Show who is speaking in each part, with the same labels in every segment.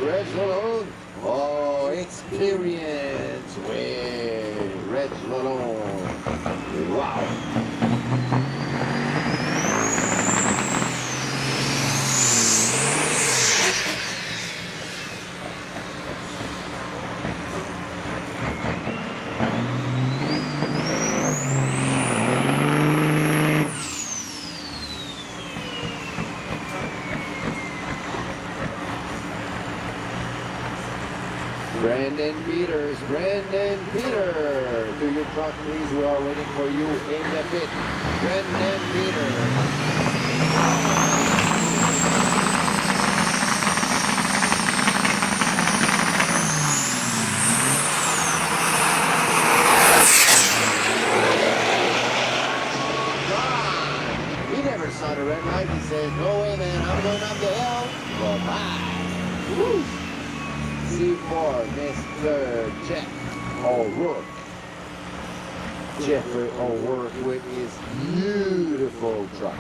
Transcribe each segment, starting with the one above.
Speaker 1: Red Lalone. Oh, experience with Red Lalone. Wow. Brandon Peter, to your truck please, we are waiting for you in the pit. Brandon Peter. He never saw the red light, he said, no way man, I'm going up the hill. Bye-bye. Woo! C4, Mr. Jeff O'Rourke. Jeffrey O'Rourke with his beautiful truck.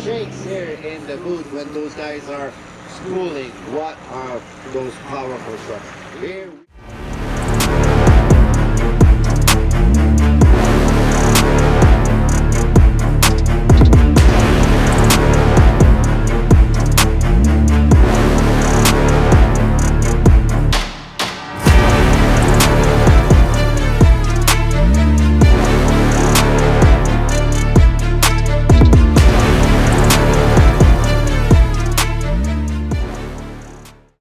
Speaker 1: Shakes here in the booth when those guys are schooling. What are those powerful trucks? Here